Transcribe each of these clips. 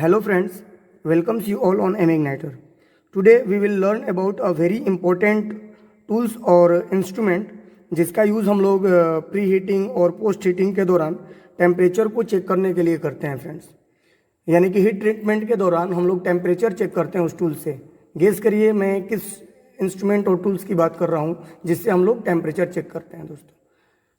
Hello friends, welcomes you all on M-Igniter. Today we will learn about a very important tools और instrument जिसका use हम लोग pre heating और post heating के दौरान temperature को चेक करने के लिए करते हैं फ्रेंड्स। यानी कि हीट ट्रीटमेंट के दौरान हम लोग टेम्परेचर चेक करते हैं उस टूल से। गेस करिए मैं किस इंस्ट्रूमेंट और टूल्स की बात कर रहा हूँ जिससे हम लोग टेम्परेचर चेक करते हैं दोस्तों।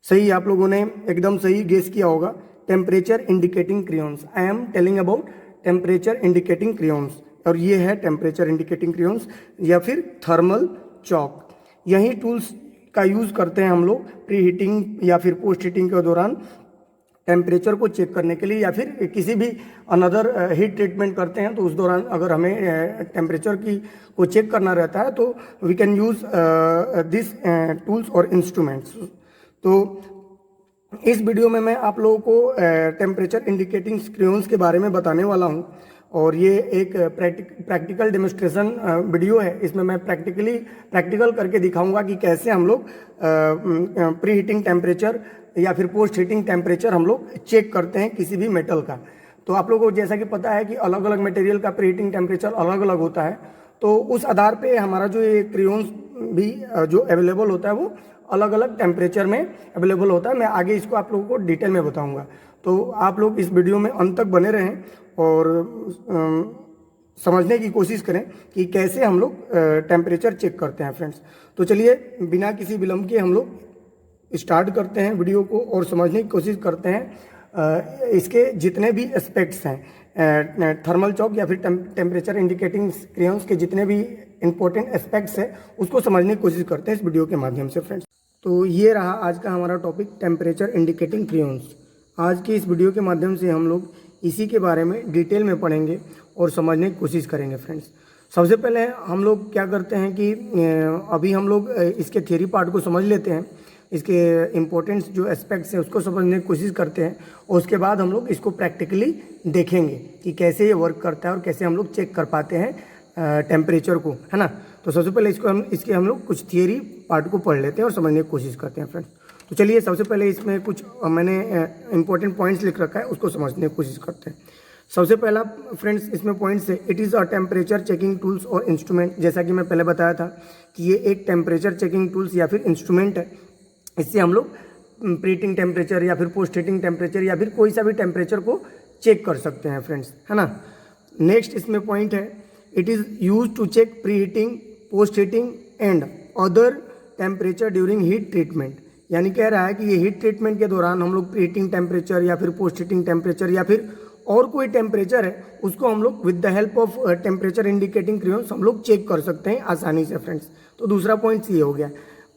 सही, आप लोगों ने एकदम सही गेस किया होगा। Temperature indicating crayons. I am telling about temperature indicating crayons, और ये है टेम्परेचर इंडिकेटिंग क्रेयॉन्स या फिर थर्मल चॉक। यही टूल्स का यूज़ करते हैं हम लोग प्री हीटिंग या फिर पोस्ट हीटिंग के दौरान टेम्परेचर को चेक करने के लिए, या फिर किसी भी अनदर हीट ट्रीटमेंट करते हैं तो उस दौरान अगर हमें टेम्परेचर को चेक करना रहता है तो we can use this tools और इंस्ट्रूमेंट्स। तो इस वीडियो में मैं आप लोगों को टेम्परेचर इंडिकेटिंग क्रेयॉन्स के बारे में बताने वाला हूं, और ये एक प्रैक्टिकल डेमोन्स्ट्रेशन वीडियो है। इसमें मैं प्रैक्टिकल करके दिखाऊंगा कि कैसे हम लोग प्री हीटिंग टेम्परेचर या फिर पोस्ट हीटिंग टेम्परेचर हम लोग चेक करते हैं किसी भी मेटल का। तो आप लोगों को जैसा कि पता है कि अलग अलग मटेरियल का प्री हीटिंग टेम्परेचर अलग अलग होता है, तो उस आधार पे हमारा जो ये क्रेयॉन्स भी जो अवेलेबल होता है वो अलग अलग टेम्परेचर में अवेलेबल होता है। मैं आगे इसको आप लोगों को डिटेल में बताऊंगा, तो आप लोग इस वीडियो में अंत तक बने रहें और समझने की कोशिश करें कि कैसे हम लोग टेम्परेचर चेक करते हैं फ्रेंड्स। तो चलिए बिना किसी विलंब के हम लोग स्टार्ट करते हैं वीडियो को और समझने की कोशिश करते हैं इसके जितने भी एस्पेक्ट्स हैं, थर्मल चॉक या फिर टेम्परेचर इंडिकेटिंग क्रेयॉन्स के जितने भी इंपॉर्टेंट एस्पेक्ट्स हैं उसको समझने की कोशिश करते हैं इस वीडियो के माध्यम से फ्रेंड्स। तो ये रहा आज का हमारा टॉपिक, टेम्परेचर इंडिकेटिंग क्रेयॉन्स। आज की इस वीडियो के माध्यम से हम लोग इसी के बारे में डिटेल में पढ़ेंगे और समझने की कोशिश करेंगे फ्रेंड्स। सबसे पहले हम लोग क्या करते हैं कि अभी हम लोग इसके थियरी पार्ट को समझ लेते हैं, इसके इम्पोर्टेंट्स जो एस्पेक्ट्स हैं उसको समझने की कोशिश करते हैं, और उसके बाद हम लोग इसको प्रैक्टिकली देखेंगे कि कैसे ये वर्क करता है और कैसे हम लोग चेक कर पाते हैं टेम्परेचर को, है ना। तो सबसे पहले इसके हम लोग कुछ थियरी पार्ट को पढ़ लेते हैं और समझने की कोशिश करते हैं फ्रेंड्स। तो चलिए सबसे पहले इसमें कुछ मैंने इंपॉर्टेंट पॉइंट्स लिख रखा है उसको समझने की कोशिश करते हैं। सबसे पहला फ्रेंड्स इसमें पॉइंट्स है, it is a temperature checking tools और इंस्ट्रूमेंट। जैसा कि मैं पहले बताया था कि ये एक टेम्परेचर चेकिंग टूल्स या फिर इंस्ट्रूमेंट है। इससे हम लोग प्री हीटिंग टेम्परेचर या फिर पोस्ट हीटिंग टेम्परेचर या फिर कोई सा भी टेम्परेचर को चेक कर सकते हैं फ्रेंड्स, है ना। नेक्स्ट इसमें पॉइंट है, it is use to check pre heating, post heating and other temperature during heat treatment. यानी कह रहा है कि ये हीट ट्रीटमेंट के दौरान हम लोग प्री हीटिंग टेम्परेचर या फिर पोस्ट हीटिंग टेम्परेचर या फिर और कोई टेम्परेचर है उसको हम लोग with the help of temperature indicating crayons हम लोग चेक कर सकते हैं आसानी से फ्रेंड्स। तो दूसरा पॉइंट ये हो गया।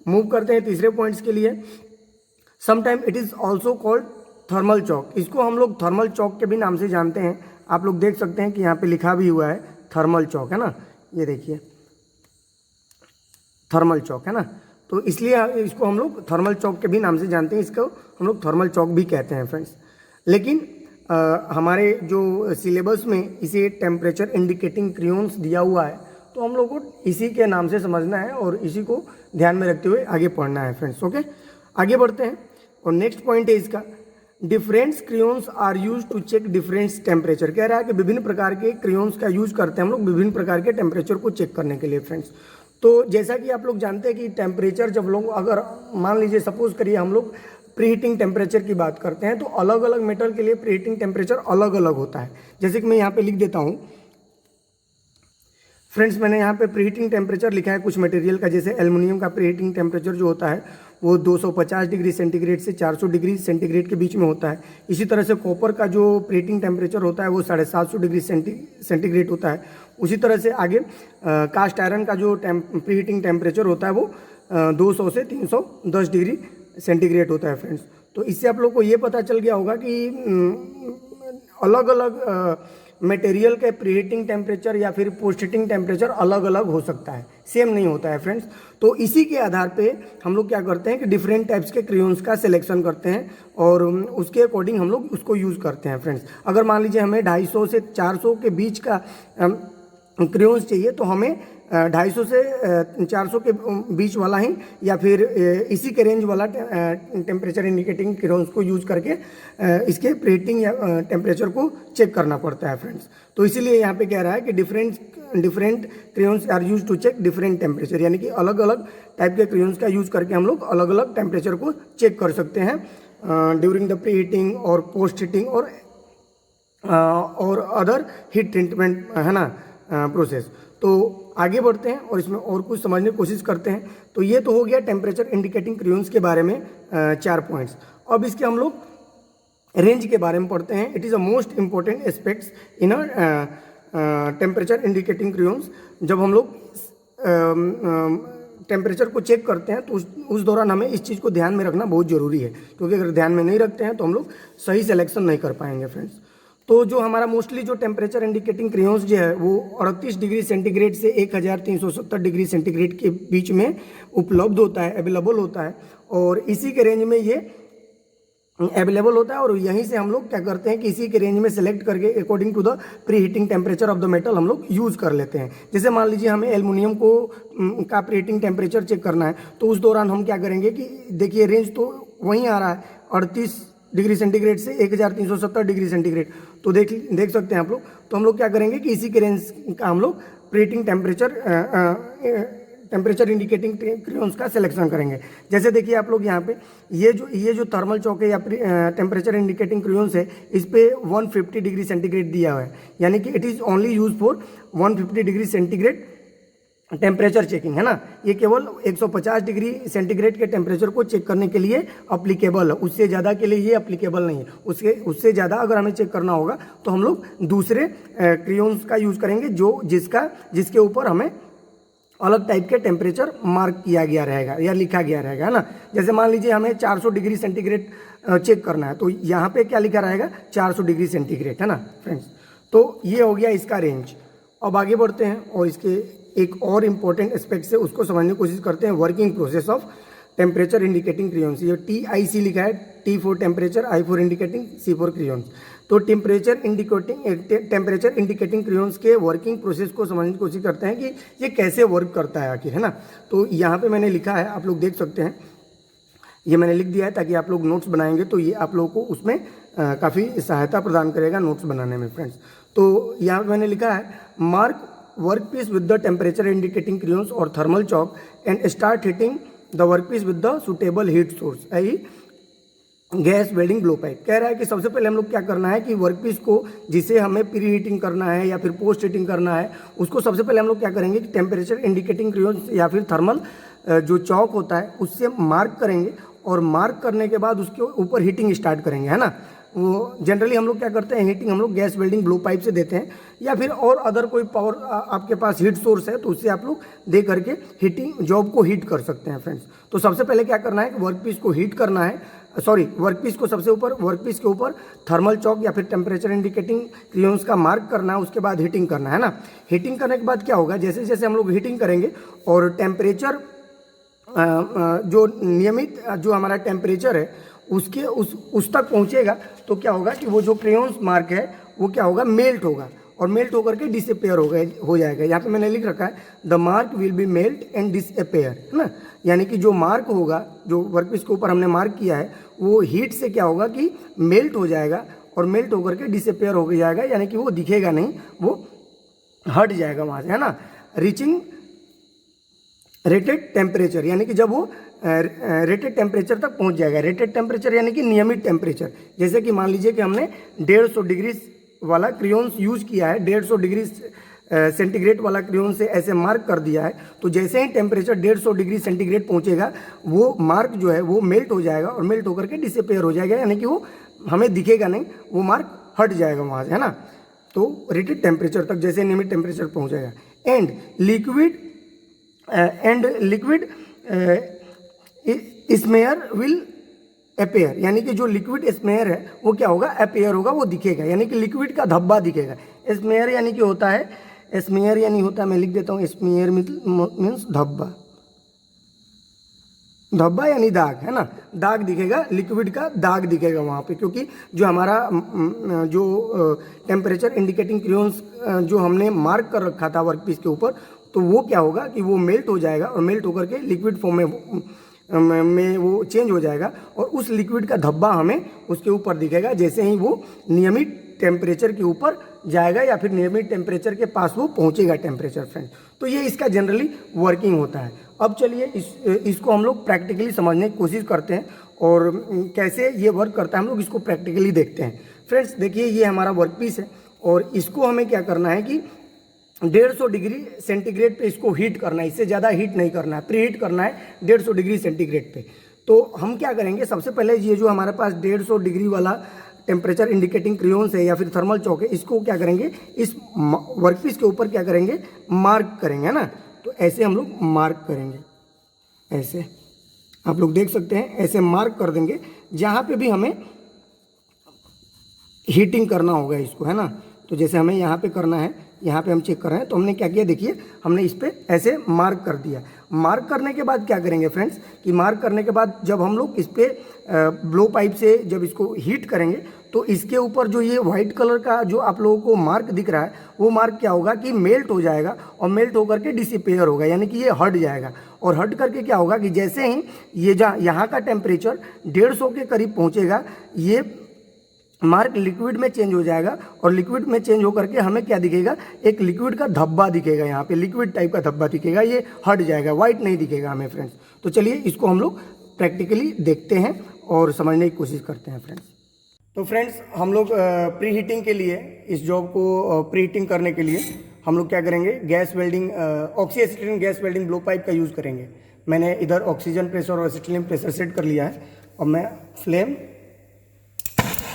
मूव करते हैं तीसरे पॉइंट्स के लिए। Sometime it is also called thermal chalk. इसको हम लोग थर्मल चॉक के भी नाम से जानते हैं। आप लोग देख सकते हैं कि यहाँ पे लिखा भी हुआ है थर्मल चॉक, है ना। ये देखिए थर्मल चॉक, है ना। तो इसलिए इसको हम लोग थर्मल चॉक के भी नाम से जानते हैं, इसको हम लोग थर्मल चॉक भी कहते हैं फ्रेंड्स। लेकिन हमारे जो सिलेबस में इसे टेम्परेचर इंडिकेटिंग क्रेयॉन्स दिया हुआ है, तो हम लोग को इसी के नाम से समझना है और इसी को ध्यान में रखते हुए आगे पढ़ना है फ्रेंड्स। ओके, आगे बढ़ते हैं और नेक्स्ट पॉइंट है इसका, different crayons are use to check different temperature. कह रहा है कि विभिन्न प्रकार के क्रेयॉन्स का यूज करते हैं हम लोग विभिन्न प्रकार के टेम्परेचर को चेक करने के लिए फ्रेंड्स। तो जैसा कि आप लोग जानते हैं कि टेम्परेचर जब लोग अगर मान लीजिए सपोज करिए हम लोग प्री हीटिंग टेम्परेचर की बात करते हैं तो अलग अलग मेटल के लिए प्री हीटिंग टेम्परेचर अलग अलग होता है। जैसे कि मैं यहाँ पे लिख देता हूँ फ्रेंड्स, मैंने यहाँ पे प्री हीटिंग टेम्परेचर लिखा है कुछ मटेरियल का। जैसे एल्युमिनियम का प्री हीटिंग टेम्परेचर जो होता है वो 250 डिग्री सेंटीग्रेड से 400 डिग्री सेंटीग्रेड के बीच में होता है। इसी तरह से कॉपर का जो प्री हीटिंग टेम्परेचर होता है वो 750 डिग्री सेंटीग्रेड होता है। उसी तरह से आगे कास्ट आयरन का जो प्री हीटिंग टेम्परेचर होता है वो 200 से 310 डिग्री सेंटीग्रेड होता है फ्रेंड्स। तो इससे आप लोग को ये पता चल गया होगा कि अलग अलग मटेरियल के प्री हीटिंग टेम्परेचर या फिर पोस्ट हीटिंग टेम्परेचर अलग अलग हो सकता है, सेम नहीं होता है फ्रेंड्स। तो इसी के आधार पे हम लोग क्या करते हैं कि डिफरेंट टाइप्स के क्रेयॉन्स का सिलेक्शन करते हैं और उसके अकॉर्डिंग हम लोग उसको यूज़ करते हैं फ्रेंड्स। अगर मान लीजिए हमें 250 से 400 के बीच का क्रेयॉन्स चाहिए तो हमें 250 से 400 के बीच वाला ही या फिर इसी के रेंज वाला टेम्परेचर इंडिकेटिंग क्रेयॉन्स को यूज करके इसके प्रीहीटिंग या टेम्परेचर को चेक करना पड़ता है फ्रेंड्स। तो इसीलिए यहाँ पे कह रहा है कि different crayons are use to check different temperature, यानी कि अलग अलग टाइप के क्रेयॉन्स का यूज करके हम लोग अलग अलग टेम्परेचर को चेक कर सकते हैं ड्यूरिंग द प्री हीटिंग और पोस्ट हीटिंग और अदर हीट ट्रीटमेंट, है ना, प्रोसेस। तो आगे बढ़ते हैं और इसमें और कुछ समझने की कोशिश करते हैं। तो ये तो हो गया टेम्परेचर इंडिकेटिंग क्रेयॉन्स के बारे में 4 पॉइंट्स। अब इसके हम लोग रेंज के बारे में पढ़ते हैं। It is a most important aspects in a temperature indicating crayons. जब हम लोग टेम्परेचर को चेक करते हैं तो उस दौरान हमें इस चीज़ को ध्यान में रखना बहुत ज़रूरी है, क्योंकि अगर ध्यान में नहीं रखते हैं तो हम लोग सही सिलेक्शन नहीं कर पाएंगे फ्रेंड्स। तो जो हमारा मोस्टली जो टेम्परेचर इंडिकेटिंग क्रेयॉन्स जो है वो 38 डिग्री सेंटीग्रेड से 1370 डिग्री सेंटीग्रेड के बीच में उपलब्ध होता है, अवेलेबल होता है, और इसी के रेंज में ये अवेलेबल होता है। और यहीं से हम लोग क्या करते हैं कि इसी के रेंज में सेलेक्ट करके according to the pre heating temperature of the metal हम लोग यूज़ कर लेते हैं। जैसे मान लीजिए हमें एल्युमिनियम को का प्री हीटिंग टेम्परेचर चेक करना है, तो उस दौरान हम क्या करेंगे कि देखिए रेंज तो वहीं आ रहा है 38 डिग्री सेंटीग्रेड से 1370 डिग्री सेंटीग्रेड, तो देख सकते हैं आप लोग। तो हम लोग क्या करेंगे कि इसी के रेंज का हम लोग pre heating temperature indicating crayons का सिलेक्शन करेंगे। जैसे देखिए आप लोग यहाँ पे ये जो थर्मल चौक है या टेम्परेचर इंडिकेटिंग क्रेयॉन्स है, इस पे 150 डिग्री सेंटीग्रेड दिया हुआ है, यानी कि it is only use for 150 degree centigrade temperature checking, है ना। ये केवल 150 डिग्री सेंटीग्रेड के टेम्परेचर को चेक करने के लिए अप्लीकेबल है, उससे ज़्यादा के लिए ये अप्लीकेबल नहीं है। उससे ज़्यादा अगर हमें चेक करना होगा तो हम लोग दूसरे क्रेयॉन्स का यूज़ करेंगे जिसके ऊपर हमें अलग टाइप के टेम्परेचर मार्क किया गया रहेगा या लिखा गया रहेगा, है ना। जैसे मान लीजिए हमें 400 डिग्री सेंटीग्रेड चेक करना है, तो यहाँ पे क्या लिखा रहेगा 400 डिग्री सेंटीग्रेड, है ना फ्रेंड्स। तो ये हो गया इसका रेंज। अब आगे बढ़ते हैं और इसके एक और इम्पोर्टेंट एस्पेक्ट से उसको समझने की कोशिश करते हैं, working process of temperature indicating crayons. ये TIC लिखा है, T for temperature, I for indicating, C for crayons. तो टेम्परेचर इंडिकेटिंग क्रेयॉन्स के वर्किंग प्रोसेस को समझने की कोशिश करते हैं कि ये कैसे वर्क करता है आखिर, है ना। तो यहाँ पे मैंने लिखा है, आप लोग देख सकते हैं, ये मैंने लिख दिया है ताकि आप लोग नोट्स बनाएंगे तो ये आप लोगों को उसमें काफ़ी सहायता प्रदान करेगा नोट्स बनाने में फ्रेंड्स। तो यहाँ पे मैंने लिखा है, mark workpiece with the temperature indicating crayons और thermal chalk and start heating the workpiece with the suitable heat source, I gas welding blow pipe. कह रहा है कि सबसे पहले हम लोग क्या करना है कि वर्कपीस को जिसे हमें प्री हीटिंग करना है या फिर पोस्ट हीटिंग करना है, उसको सबसे पहले हम लोग क्या करेंगे कि टेम्परेचर इंडिकेटिंग क्रेयॉन्स या फिर थर्मल जो चॉक होता है उससे मार्क करेंगे, और मार्क करने के बाद उसके ऊपर हीटिंग स्टार्ट करेंगे, है ना। वो जनरली हम लोग क्या करते हैं, हीटिंग हम लोग गैस वेल्डिंग ब्लो पाइप से देते हैं, या फिर और अदर कोई पावर आपके पास हीट सोर्स है तो उससे आप लोग दे करके हीटिंग जॉब को हीट कर सकते हैं फ्रेंड्स। तो सबसे पहले क्या करना है कि वर्कपीस को हीट करना है, वर्कपीस को सबसे ऊपर वर्कपीस के ऊपर थर्मल चॉक या फिर टेम्परेचर इंडिकेटिंग क्रेयॉन्स का मार्क करना है, उसके बाद हीटिंग करना है ना। हीटिंग करने के बाद क्या होगा, जैसे जैसे हम लोग हीटिंग करेंगे और टेम्परेचर जो नियमित जो हमारा टेम्परेचर है उसके उस तक पहुंचेगा, तो क्या होगा कि वो जो क्रेयॉन्स मार्क है वो क्या होगा, मेल्ट होगा, और मेल्ट होकर के डिसअपेयर हो जाएगा। यहाँ पे मैंने लिख रखा है, the mark will be melt and disappear, है ना। यानी कि जो मार्क होगा, जो वर्कपीस के ऊपर हमने मार्क किया है, वो हीट से क्या होगा कि मेल्ट हो जाएगा, और मेल्ट होकर के डिसअपेयर हो जाएगा, यानी कि वो दिखेगा नहीं, वो हट जाएगा वहाँ से, है ना। रीचिंग रेटेड टेम्परेचर, यानी कि जब वो रेटेड टेम्परेचर तक पहुंच जाएगा। रेटेड टेम्परेचर यानी कि नियमित टेम्परेचर। जैसे कि मान लीजिए कि हमने 150 डिग्री वाला क्रेयॉन्स यूज किया है, 150 डिग्री सेंटीग्रेड वाला क्रेयॉन से ऐसे मार्क कर दिया है, तो जैसे ही टेम्परेचर 150 डिग्री सेंटीग्रेड पहुंचेगा, वो मार्क जो है वो मेल्ट हो जाएगा, और मेल्ट होकर के डिसअपेयर हो जाएगा, यानी कि वो हमें दिखेगा नहीं, वो मार्क हट जाएगा वहाँ से, है ना। तो रेटेड टेम्परेचर तक जैसे नियमित टेम्परेचर पहुँचेगा। And liquid smear will appear, यानी कि जो लिक्विड स्मेयर है वो क्या होगा, अपेयर होगा, वो दिखेगा, यानी कि लिक्विड का धब्बा दिखेगा। स्मेयर यानी कि होता है, स्मेयर यानी होता है, मैं लिख देता हूँ, स्मेयर मीन्स धब्बा, धब्बा यानी दाग, है ना। दाग दिखेगा, लिक्विड का दाग दिखेगा वहाँ पे, क्योंकि जो हमारा जो टेम्परेचर इंडिकेटिंग क्रेयॉन्स जो हमने मार्क कर रखा था वर्कपीस के ऊपर, तो वो क्या होगा कि वो मेल्ट हो जाएगा और मेल्ट होकर के लिक्विड फॉर्म में वो चेंज हो जाएगा और उस लिक्विड का धब्बा हमें उसके ऊपर दिखेगा जैसे ही वो नियमित टेम्परेचर के ऊपर जाएगा या फिर नियमित टेम्परेचर के पास वो पहुंचेगा टेम्परेचर फ्रेंड्स। तो ये इसका जनरली वर्किंग होता है। अब चलिए इसको हम लोग प्रैक्टिकली समझने की कोशिश करते हैं और कैसे ये वर्क करता है हम लोग इसको प्रैक्टिकली देखते हैं। फ्रेंड्स देखिए ये हमारा वर्क पीस है और इसको हमें क्या करना है कि 150 डिग्री सेंटीग्रेड पे इसको हीट करना है, इससे ज़्यादा हीट नहीं करना है, प्री हीट करना है 150 डिग्री सेंटीग्रेड पे। तो हम क्या करेंगे, सबसे पहले ये जो हमारे पास 150 डिग्री वाला टेम्परेचर इंडिकेटिंग क्रेयॉन्स है या फिर थर्मल चौक है, इसको क्या करेंगे इस वर्कपीस के ऊपर क्या करेंगे मार्क करेंगे, है ना। तो ऐसे हम लोग मार्क करेंगे, ऐसे आप लोग देख सकते हैं, ऐसे मार्क कर देंगे जहाँ पे भी हमें हीटिंग करना होगा इसको, है ना। तो जैसे हमें यहाँ पे करना है, यहाँ पे हम चेक कर रहे हैं, तो हमने क्या किया देखिए, हमने इस पे ऐसे मार्क कर दिया। मार्क करने के बाद क्या करेंगे फ्रेंड्स कि मार्क करने के बाद जब हम लोग इस पे ब्लो पाइप से जब इसको हीट करेंगे तो इसके ऊपर जो ये वाइट कलर का जो आप लोगों को मार्क दिख रहा है वो मार्क क्या होगा कि मेल्ट हो जाएगा और मेल्ट होकर के डिसिपेयर होगा, यानी कि ये हट जाएगा। और हट करके क्या होगा कि जैसे ही ये यहाँ का टेम्परेचर 150 के करीब पहुँचेगा, ये मार्क लिक्विड में चेंज हो जाएगा और लिक्विड में चेंज होकर के हमें क्या दिखेगा, एक लिक्विड का धब्बा दिखेगा, यहाँ पे लिक्विड टाइप का धब्बा दिखेगा, ये हट जाएगा, वाइट नहीं दिखेगा हमें फ्रेंड्स। तो चलिए इसको हम लोग प्रैक्टिकली देखते हैं और समझने की कोशिश करते हैं फ्रेंड्स। तो फ्रेंड्स हम लोग प्री हीटिंग के लिए, इस जॉब को प्री हीटिंग करने के लिए हम लोग क्या करेंगे, gas welding oxy acetylene gas welding blow pipe का यूज़ करेंगे। मैंने इधर ऑक्सीजन प्रेशर और एसिटिलीन प्रेशर सेट कर लिया है और मैं फ्लेम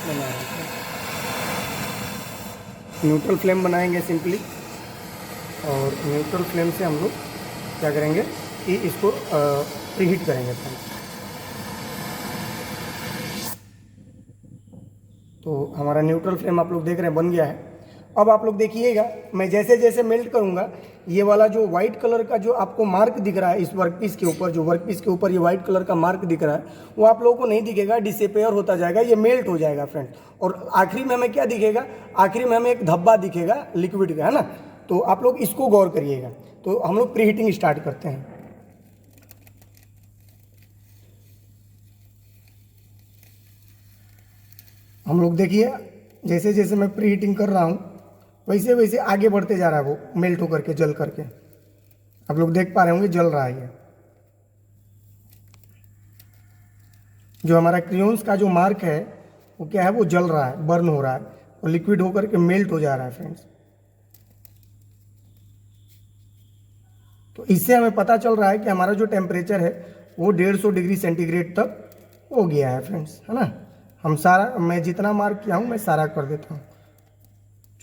बना रहा हूँ, न्यूट्रल फ्लेम बनाएंगे सिंपली। और न्यूट्रल फ्लेम से हम लोग क्या करेंगे कि इसको प्री हीट करेंगे फ्रेंड्स। तो हमारा न्यूट्रल फ्लेम आप लोग देख रहे हैं बन गया है। अब आप लोग देखिएगा, मैं जैसे जैसे मेल्ट करूंगा, ये वाला जो वाइट कलर का जो आपको मार्क दिख रहा है इस वर्कपीस के ऊपर, जो वर्कपीस के ऊपर ये वाइट कलर का मार्क दिख रहा है वो आप लोगों को नहीं दिखेगा, डिसिपेयर होता जाएगा, ये मेल्ट हो जाएगा फ्रेंड्स। और आखिरी में हमें क्या दिखेगा, आखिरी में हमें एक धब्बा दिखेगा लिक्विड का, है ना। तो आप लोग इसको गौर करिएगा। तो हम लोग प्री हीटिंग स्टार्ट करते हैं। हम लोग देखिए जैसे जैसे मैं प्री हीटिंग कर रहा हूँ वैसे वैसे आगे बढ़ते जा रहा है, वो मेल्ट होकर के जल करके, आप लोग देख पा रहे होंगे जल रहा है। ये जो हमारा क्रेयॉन्स का जो मार्क है वो क्या है, वो जल रहा है, बर्न हो रहा है और लिक्विड होकर के मेल्ट हो जा रहा है फ्रेंड्स। तो इससे हमें पता चल रहा है कि हमारा जो टेम्परेचर है वो 150 डिग्री सेंटीग्रेड तक हो गया है फ्रेंड्स, है ना। हम सारा, मैं जितना मार्क किया हूँ मैं सारा कर देता हूँ,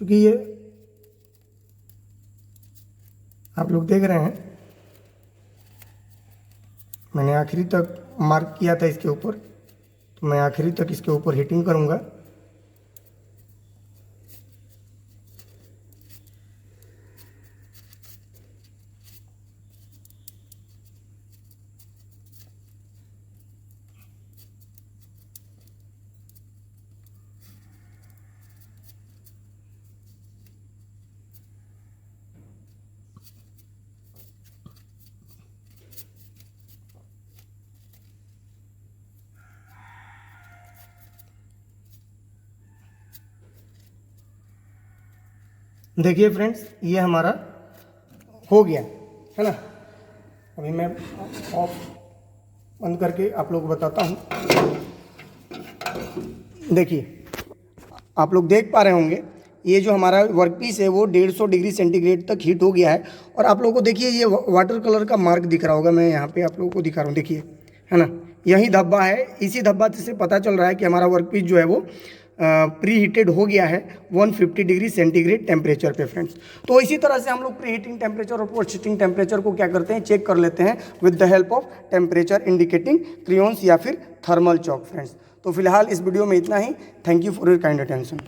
क्योंकि ये आप लोग देख रहे हैं मैंने आखिरी तक मार्क किया था इसके ऊपर, तो मैं आखिरी तक इसके ऊपर हीटिंग करूँगा। देखिए फ्रेंड्स ये हमारा हो गया है ना। अभी मैं ऑफ बंद करके आप लोग को बताता हूँ। देखिए आप लोग देख पा रहे होंगे ये जो हमारा वर्कपीस है वो 150 डिग्री सेंटीग्रेड तक हीट हो गया है। और आप लोगों को देखिए ये वाटर कलर का मार्क दिख रहा होगा, मैं यहाँ पे आप लोगों को दिखा रहा हूँ, देखिए है ना, यही धब्बा है। इसी धब्बा से पता चल रहा है कि हमारा वर्कपीस जो है वो प्री हीटेड हो गया है 150 डिग्री सेंटीग्रेड टेम्परेचर पे फ्रेंड्स। तो इसी तरह से हम लोग प्री हीटिंग टेम्परेचर और पोस्ट हीटिंग टेम्परेचर को क्या करते हैं, चेक कर लेते हैं with the help of temperature indicating crayons या फिर थर्मल चॉक फ्रेंड्स। तो फिलहाल इस वीडियो में इतना ही। Thank you for your kind attention.